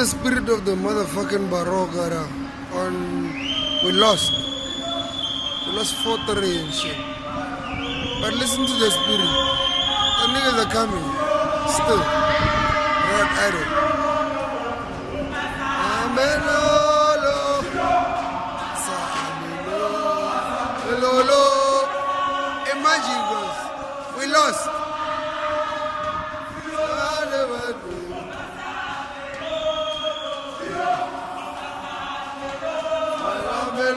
the spirit of the motherfucking Barogara on. We lost. We lost 4-3 and shit. But listen to the spirit. The niggas are coming. Still. Right at it. Amelolo. Lolo. Imagine guys. We lost.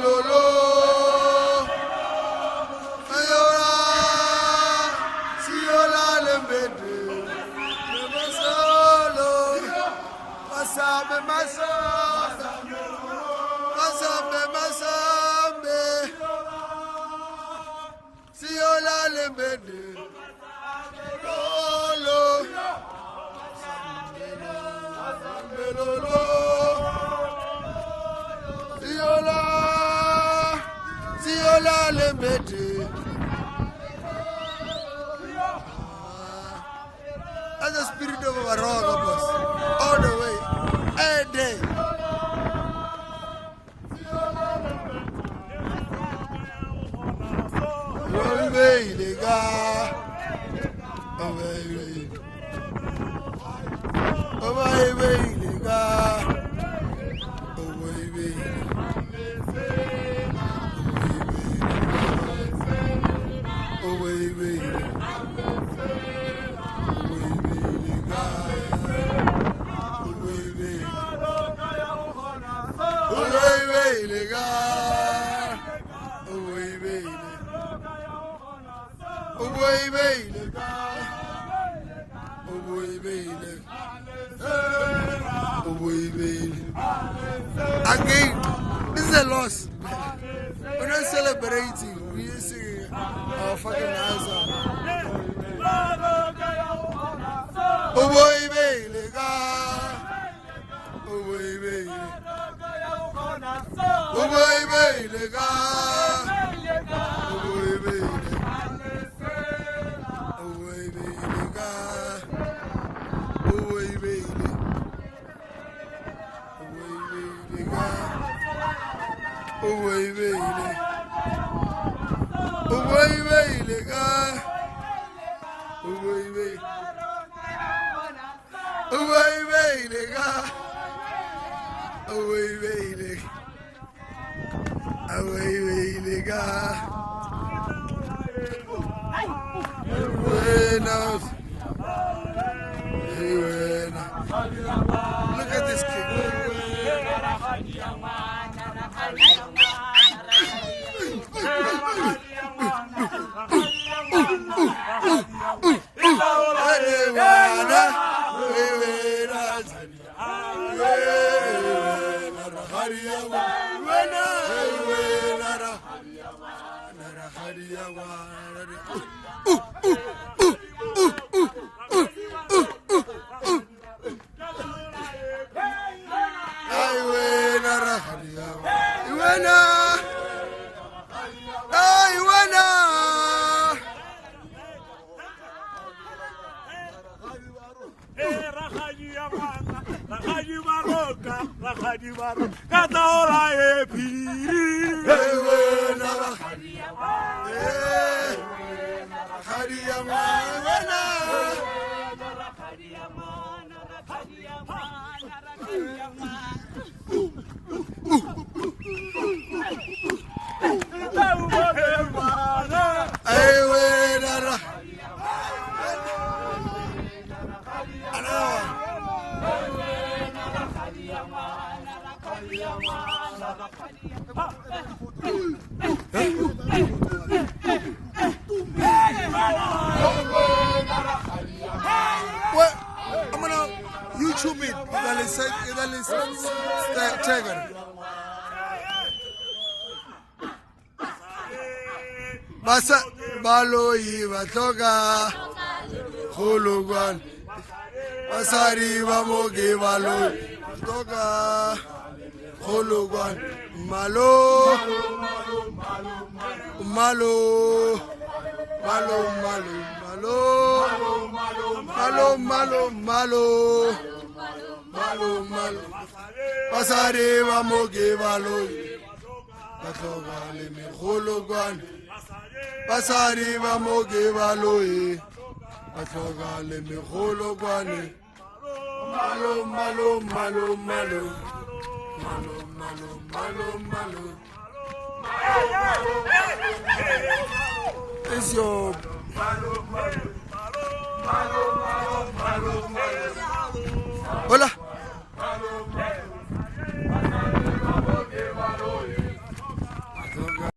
Lolo, ayora, siola lembede, masolo, masambe masambe, masambe masambe, siola lembede, lolo, masambe lolo, siola. Siola lembede. That's the spirit of our rock, boss. All the way. Every day. Away, les gars. Away, les gars. Again, this is a loss. We're not celebrating. We're singing our fucking eyes out. Oh boy, baby, oh boy, baby. Oh boy, baby, oh boy, baby. Oh boy, baby, oh boy, baby. Oh baby, oh baby, oh baby, oh baby, oh baby, oh baby, look at this kid. What? I'm gonna YouTube it. Basa balo ibatoka Hulugan Basari bamoge balo toka Hulugan malo malo malo malo malo malo malo malo Malum, malum. Basari ba moke baloi. Batloga le megolo kwane. Basari ba moke baloi. Batloga le megolo kwane. Malum, malum, malum, malum. Malum, malum, malum, malum. It's your Hola.